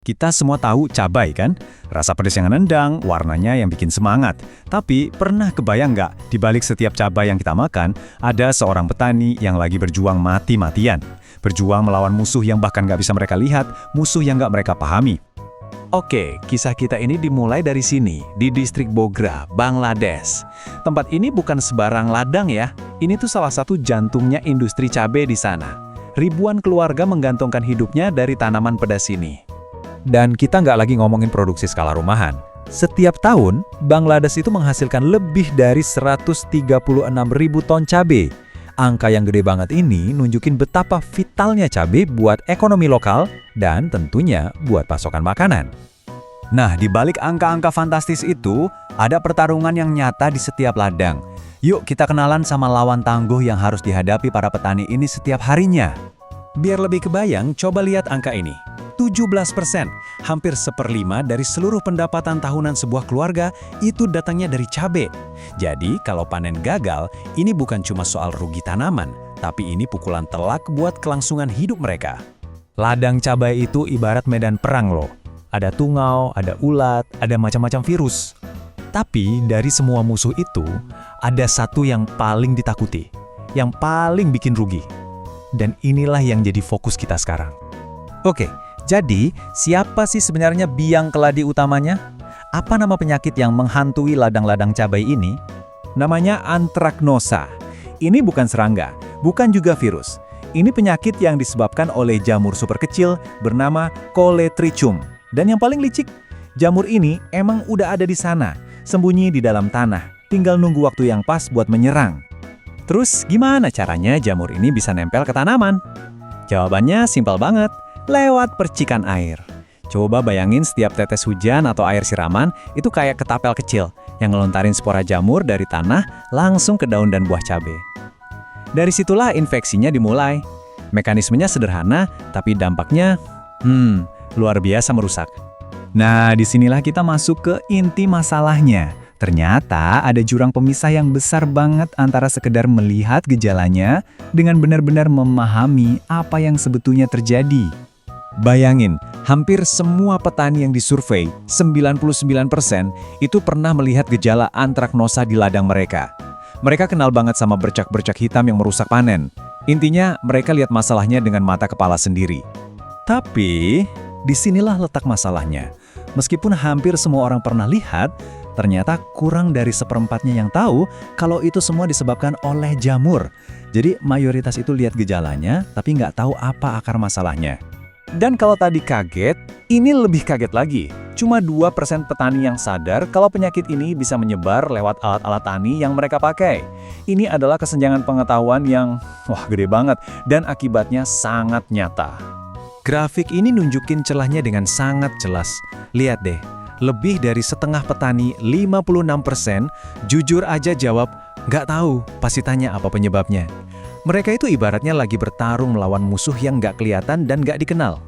Kita semua tahu cabai kan? Rasa pedas yang nendang, warnanya yang bikin semangat. Tapi pernah kebayang nggak, di balik setiap cabai yang kita makan, ada seorang petani yang lagi berjuang mati-matian. Berjuang melawan musuh yang bahkan nggak bisa mereka lihat, musuh yang nggak mereka pahami. Oke, kisah kita ini dimulai dari sini, di distrik Bogra, Bangladesh. Tempat ini bukan sebarang ladang ya, ini tuh salah satu jantungnya industri cabai di sana. Ribuan keluarga menggantungkan hidupnya dari tanaman pedas ini. Dan kita nggak lagi ngomongin produksi skala rumahan. Setiap tahun, Bangladesh itu menghasilkan lebih dari 136.000 ton cabai. Angka yang gede banget ini nunjukin betapa vitalnya cabai buat ekonomi lokal dan tentunya buat pasokan makanan. Nah, di balik angka-angka fantastis itu, ada pertarungan yang nyata di setiap ladang. Yuk kita kenalan sama lawan tangguh yang harus dihadapi para petani ini setiap harinya. Biar lebih kebayang, coba lihat angka ini. 17%, hampir 1/5 dari seluruh pendapatan tahunan sebuah keluarga itu datangnya dari cabai. Jadi kalau panen gagal, ini bukan cuma soal rugi tanaman, tapi ini pukulan telak buat kelangsungan hidup mereka. Ladang cabai itu ibarat medan perang loh. Ada tungau, ada ulat, ada macam-macam virus. Tapi dari semua musuh itu, ada satu yang paling ditakuti, yang paling bikin rugi. Dan inilah yang jadi fokus kita sekarang. Oke, jadi siapa sih sebenarnya biang keladi utamanya? Apa nama penyakit yang menghantui ladang-ladang cabai ini? Namanya Anthracnosa. Ini bukan serangga, bukan juga virus. Ini penyakit yang disebabkan oleh jamur super kecil bernama Coletrichum. Dan yang paling licik, jamur ini emang udah ada di sana, sembunyi di dalam tanah, tinggal nunggu waktu yang pas buat menyerang. Terus gimana caranya jamur ini bisa nempel ke tanaman? Jawabannya simpel banget, lewat percikan air. Coba bayangin setiap tetes hujan atau air siraman itu kayak ketapel kecil yang ngelontarin spora jamur dari tanah langsung ke daun dan buah cabai. Dari situlah infeksinya dimulai. Mekanismenya sederhana, tapi dampaknya luar biasa merusak. Nah, disinilah kita masuk ke inti masalahnya. Ternyata ada jurang pemisah yang besar banget antara sekedar melihat gejalanya dengan benar-benar memahami apa yang sebetulnya terjadi. Bayangin, hampir semua petani yang disurvei, 99%, itu pernah melihat gejala Anthracnosa di ladang mereka. Mereka kenal banget sama bercak-bercak hitam yang merusak panen. Intinya, mereka lihat masalahnya dengan mata kepala sendiri. Tapi, disinilah letak masalahnya. Meskipun hampir semua orang pernah lihat, ternyata kurang dari 1/4-nya yang tahu kalau itu semua disebabkan oleh jamur. Jadi mayoritas itu lihat gejalanya, tapi nggak tahu apa akar masalahnya. Dan kalau tadi kaget, ini lebih kaget lagi. Cuma 2% petani yang sadar kalau penyakit ini bisa menyebar lewat alat-alat tani yang mereka pakai. Ini adalah kesenjangan pengetahuan yang, gede banget, dan akibatnya sangat nyata. Grafik ini nunjukin celahnya dengan sangat jelas. Lihat deh. Lebih dari setengah petani, 56%, jujur aja jawab, nggak tahu, pasti tanya apa penyebabnya. Mereka itu ibaratnya lagi bertarung melawan musuh yang nggak kelihatan dan nggak dikenal.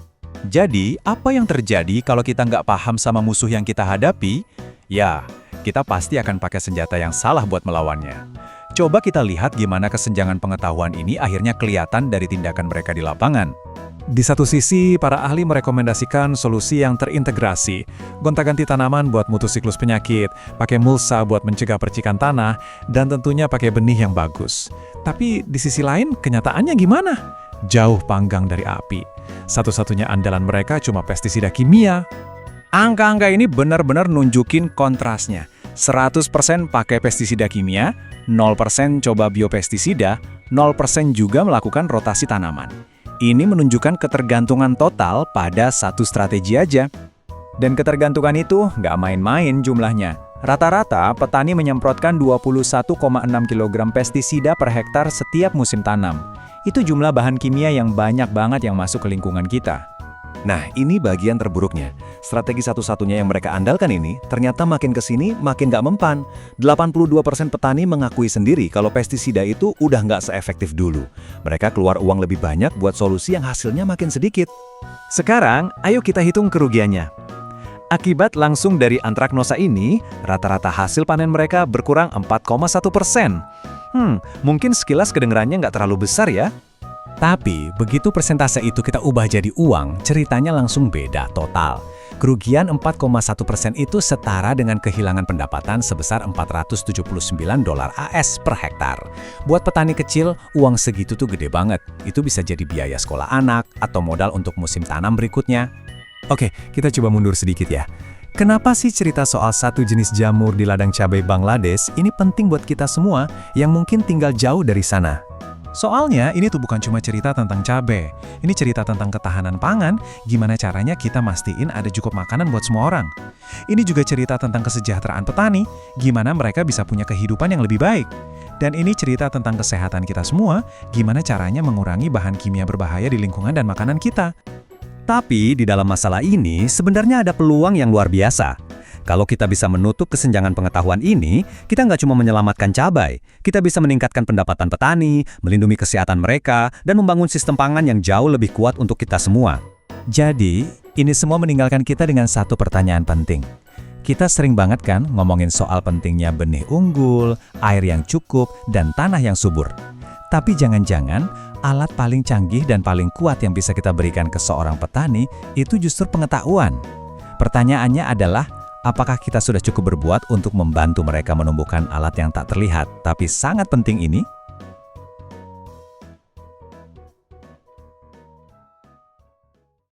Jadi, apa yang terjadi kalau kita nggak paham sama musuh yang kita hadapi? Ya, kita pasti akan pakai senjata yang salah buat melawannya. Coba kita lihat gimana kesenjangan pengetahuan ini akhirnya kelihatan dari tindakan mereka di lapangan. Di satu sisi, para ahli merekomendasikan solusi yang terintegrasi. Gonta-ganti tanaman buat mutus siklus penyakit, pakai mulsa buat mencegah percikan tanah, dan tentunya pakai benih yang bagus. Tapi di sisi lain, kenyataannya gimana? Jauh panggang dari api. Satu-satunya andalan mereka cuma pestisida kimia. Angka-angka ini benar-benar nunjukin kontrasnya. 100% pakai pestisida kimia, 0% coba biopestisida, 0% juga melakukan rotasi tanaman. Ini menunjukkan ketergantungan total pada satu strategi aja. Dan ketergantungan itu nggak main-main jumlahnya. Rata-rata, petani menyemprotkan 21,6 kg pestisida per hektar setiap musim tanam. Itu jumlah bahan kimia yang banyak banget yang masuk ke lingkungan kita. Nah, ini bagian terburuknya. Strategi satu-satunya yang mereka andalkan ini, ternyata makin kesini makin nggak mempan. 82% petani mengakui sendiri kalau pestisida itu udah nggak seefektif dulu. Mereka keluar uang lebih banyak buat solusi yang hasilnya makin sedikit. Sekarang, ayo kita hitung kerugiannya. Akibat langsung dari Anthracnosa ini, rata-rata hasil panen mereka berkurang 4,1%. Mungkin sekilas kedengerannya nggak terlalu besar ya. Tapi, begitu persentase itu kita ubah jadi uang, ceritanya langsung beda total. Kerugian 4,1% itu setara dengan kehilangan pendapatan sebesar $479 AS per hektar. Buat petani kecil, uang segitu tuh gede banget. Itu bisa jadi biaya sekolah anak atau modal untuk musim tanam berikutnya. Oke, kita coba mundur sedikit ya. Kenapa sih cerita soal satu jenis jamur di ladang cabai Bangladesh ini penting buat kita semua yang mungkin tinggal jauh dari sana? Soalnya ini tuh bukan cuma cerita tentang cabai. Ini cerita tentang ketahanan pangan, gimana caranya kita mastiin ada cukup makanan buat semua orang. Ini juga cerita tentang kesejahteraan petani, gimana mereka bisa punya kehidupan yang lebih baik. Dan ini cerita tentang kesehatan kita semua, gimana caranya mengurangi bahan kimia berbahaya di lingkungan dan makanan kita. Tapi di dalam masalah ini sebenarnya ada peluang yang luar biasa. Kalau kita bisa menutup kesenjangan pengetahuan ini, kita nggak cuma menyelamatkan cabai, kita bisa meningkatkan pendapatan petani, melindungi kesehatan mereka, dan membangun sistem pangan yang jauh lebih kuat untuk kita semua. Jadi, ini semua meninggalkan kita dengan satu pertanyaan penting. Kita sering banget kan ngomongin soal pentingnya benih unggul, air yang cukup, dan tanah yang subur. Tapi jangan-jangan alat paling canggih dan paling kuat yang bisa kita berikan ke seorang petani itu justru pengetahuan. Pertanyaannya adalah, apakah kita sudah cukup berbuat untuk membantu mereka menumbuhkan alat yang tak terlihat tapi sangat penting ini?